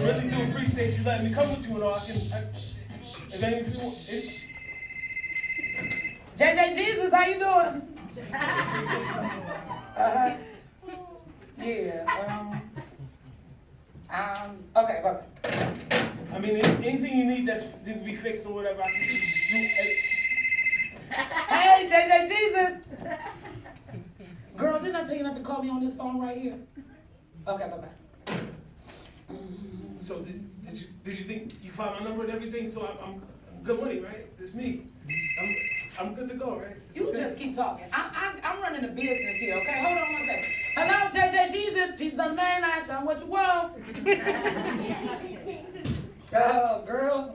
really do appreciate you letting me come with you and all. If any of you want, JJ Jesus, how you doing? Yeah. Okay. I mean, anything you need that's to be fixed or whatever, I can do. Hey, JJ Jesus. Girl, didn't I tell you not to call me on this phone right here? Okay, bye-bye. So did you think you found my number and everything? So I'm good money, right? It's me. I'm good to go, right? It's You okay. just keep talking. I'm running a business here, okay? Hold on one second. Hello, JJ Jesus. Jesus on the main line. Tell me what you want. Oh, girl.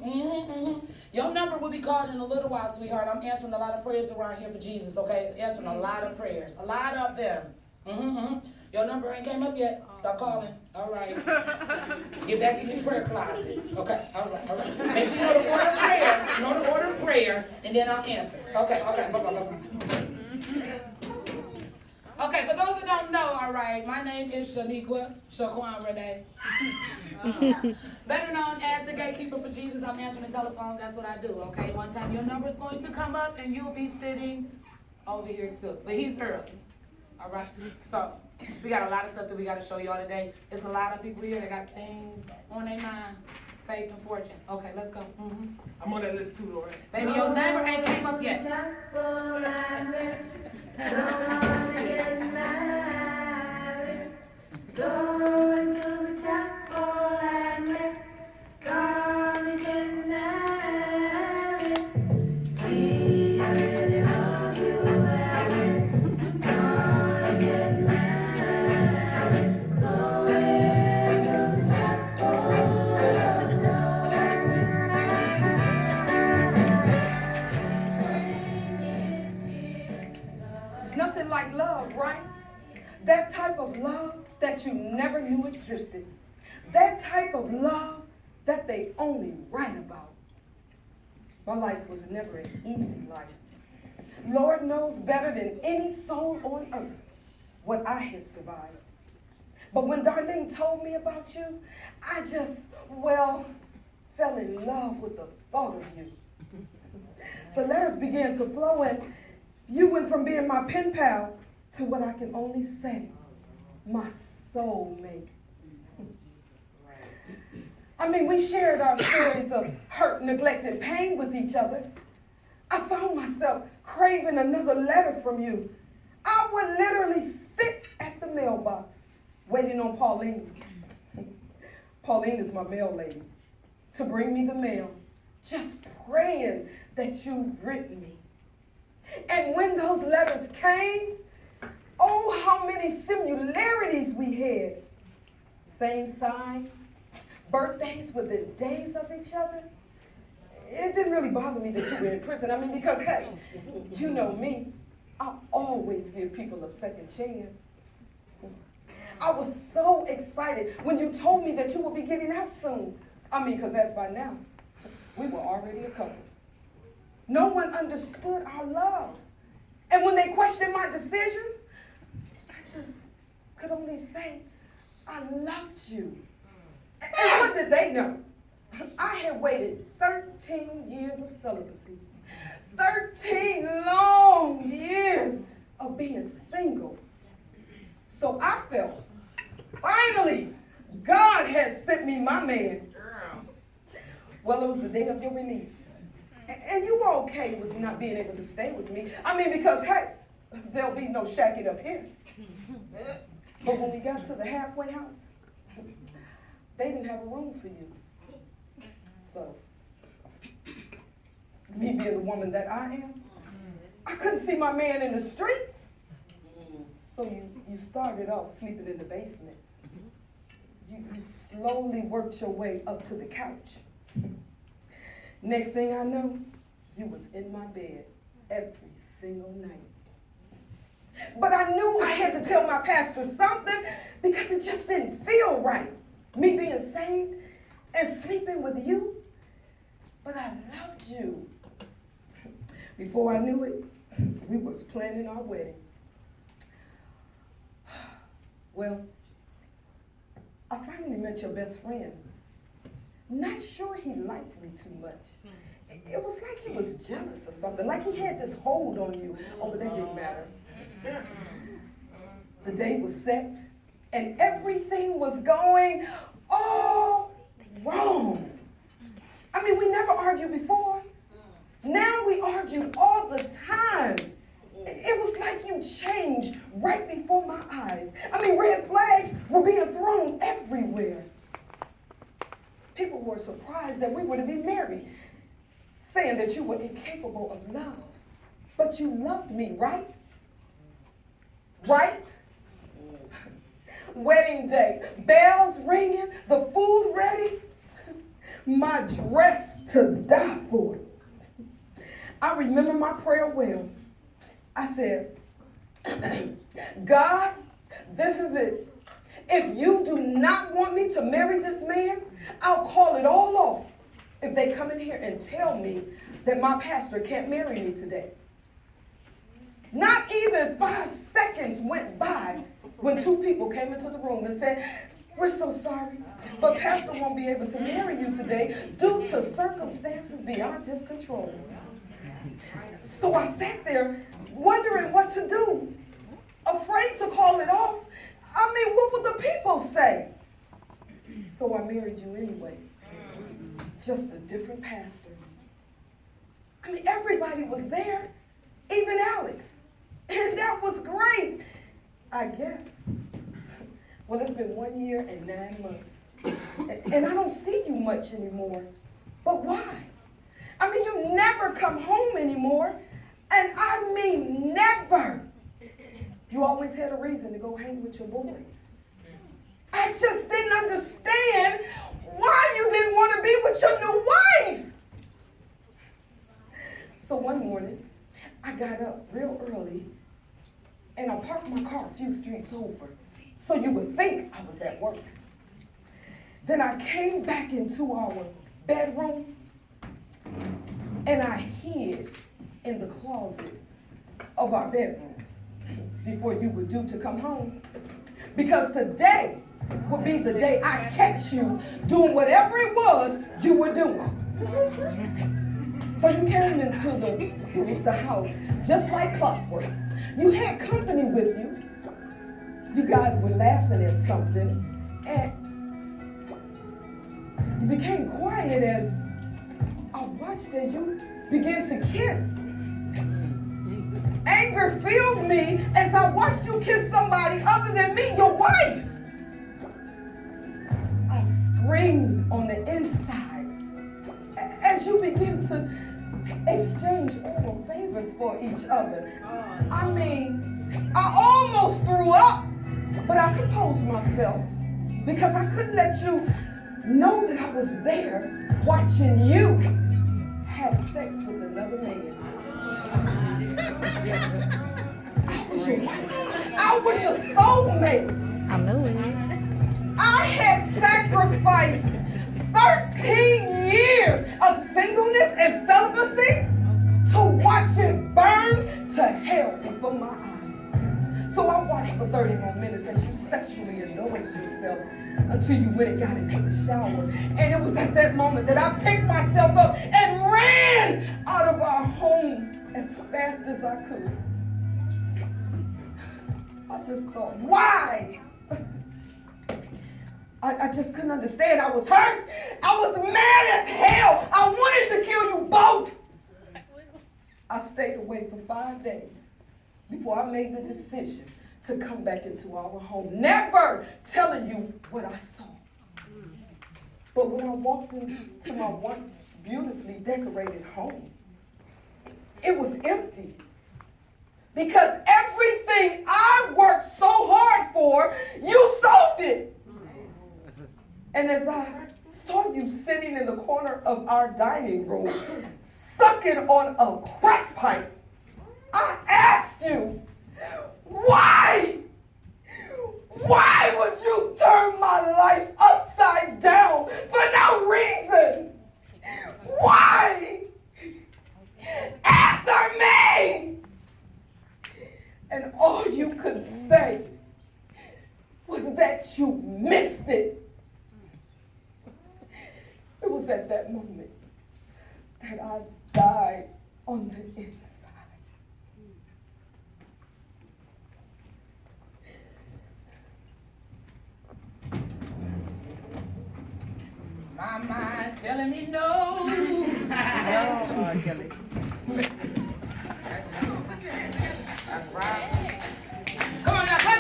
Your number will be called in a little while, sweetheart. I'm answering a lot of prayers around here for Jesus, okay? Answering a lot of prayers. A lot of them. Your number ain't came up yet. Stop calling. All right. Get back in your prayer closet. Okay. All right. Make sure you know the order of prayer. You know the order of prayer, and then I'll answer. Okay. Bye. Okay, for those that don't know, all right, my name is Shaniqua Shaquan Renee. Better known as the gatekeeper for Jesus. I'm answering the telephone. That's what I do, okay? One time your number is going to come up, and you'll be sitting over here, too. But he's early. All right? So, we got a lot of stuff that we got to show y'all today. There's a lot of people here that got things on their mind. Faith and fortune. Okay, let's go. I'm on that list too, all right? Baby, your number ain't came up yet. Don't wanna get married. Going to the chapel and we're gonna get married. See, I really love you and we're gonna get married. Going to the chapel of love. Spring is here. Nothing like love, right? That type of love that you never knew existed. That type of love that they only write about. My life was never an easy life. Lord knows better than any soul on earth what I had survived. But when Darlene told me about you, I just, fell in love with the thought of you. The letters began to flow and you went from being my pen pal to what I can only say, my soulmate. I mean, we shared our stories of hurt, neglect, and pain with each other. I found myself craving another letter from you. I would literally sit at the mailbox waiting on Pauline. Pauline is my mail lady, to bring me the mail, just praying that you'd written me. And when those letters came, oh, how many similarities we had. Same sign, birthdays within days of each other. It didn't really bother me that you were in prison. I mean, because, hey, you know me, I always give people a second chance. I was so excited when you told me that you would be getting out soon. I mean, because as by now, we were already a couple. No one understood our love. And when they questioned my decisions, I just could only say, I loved you. And what did they know? I had waited 13 years of celibacy. 13 long years of being single. So I felt, finally, God had sent me my man. Well, it was the day of your release. And you were okay with not being able to stay with me. I mean, because, hey, there'll be no shacking up here. But when we got to the halfway house, they didn't have a room for you. So, me being the woman that I am, I couldn't see my man in the streets. So you started off sleeping in the basement. You slowly worked your way up to the couch. Next thing I know, you was in my bed every single night. But I knew I had to tell my pastor something because it just didn't feel right. Me being saved and sleeping with you. But I loved you. Before I knew it, we was planning our wedding. Well, I finally met your best friend, not sure he liked me too much. It was like he was jealous or something, like he had this hold on you. Oh, but that didn't matter. The day was set, and everything was going all wrong. I mean, we never argued before. Now we argued all the time. It was like you changed right before my eyes. I mean, red flags were being thrown everywhere. People were surprised that we were to be married, saying that you were incapable of love. But you loved me, right? Right? Wedding day, bells ringing, the food ready, my dress to die for. I remember my prayer well. I said, God, this is it. If you do not want me to marry this man, I'll call it all off if they come in here and tell me that my pastor can't marry me today. Not even 5 seconds went by when 2 people came into the room and said, we're so sorry, but pastor won't be able to marry you today due to circumstances beyond his control. So I sat there wondering what to do, afraid to call it off. I mean, what would the people say? So I married you anyway, just a different pastor. I mean, everybody was there, even Alex, and that was great, I guess. Well, it's been 1 year and 9 months, and I don't see you much anymore. But why? I mean, you never come home anymore, and I mean never. You always had a reason to go hang with your boys. I just didn't understand why you didn't want to be with your new wife. So one morning, I got up real early, and I parked my car a few streets over, so you would think I was at work. Then I came back into our bedroom, and I hid in the closet of our bedroom before you were due to come home. Because today would be the day I catch you doing whatever it was you were doing. So you came into the house just like clockwork. You had company with you. You guys were laughing at something, and you became quiet as I watched as you began to kiss. Anger filled me as I watched you kiss somebody other than me, your wife. I screamed on the inside as you began to exchange oral favors for each other. I mean, I almost threw up, but I composed myself because I couldn't let you know that I was there watching you have sex with another man. I was your wife. I was your soulmate. I know it. I had sacrificed 13 years of singleness and celibacy to watch it burn to hell before my eyes. So I watched for 30 more minutes as you sexually indulged yourself until you went and got into the shower. And it was at that moment that I picked myself up and ran out of our home as fast as I could. I just thought, why? I just couldn't understand. I was hurt. I was mad as hell. I wanted to kill you both. I stayed away for 5 days before I made the decision to come back into our home, never telling you what I saw. But when I walked into my once beautifully decorated home, it was empty. Because everything I worked so hard for, you sold it. And as I saw you sitting in the corner of our dining room, sucking on a crack pipe, I asked you, why? Why would you turn my life upside down for no reason? Why? Answer me! And all you could say was that you missed it. at that moment that I died on the inside. My mind's telling me no. No, Kelly. That's right.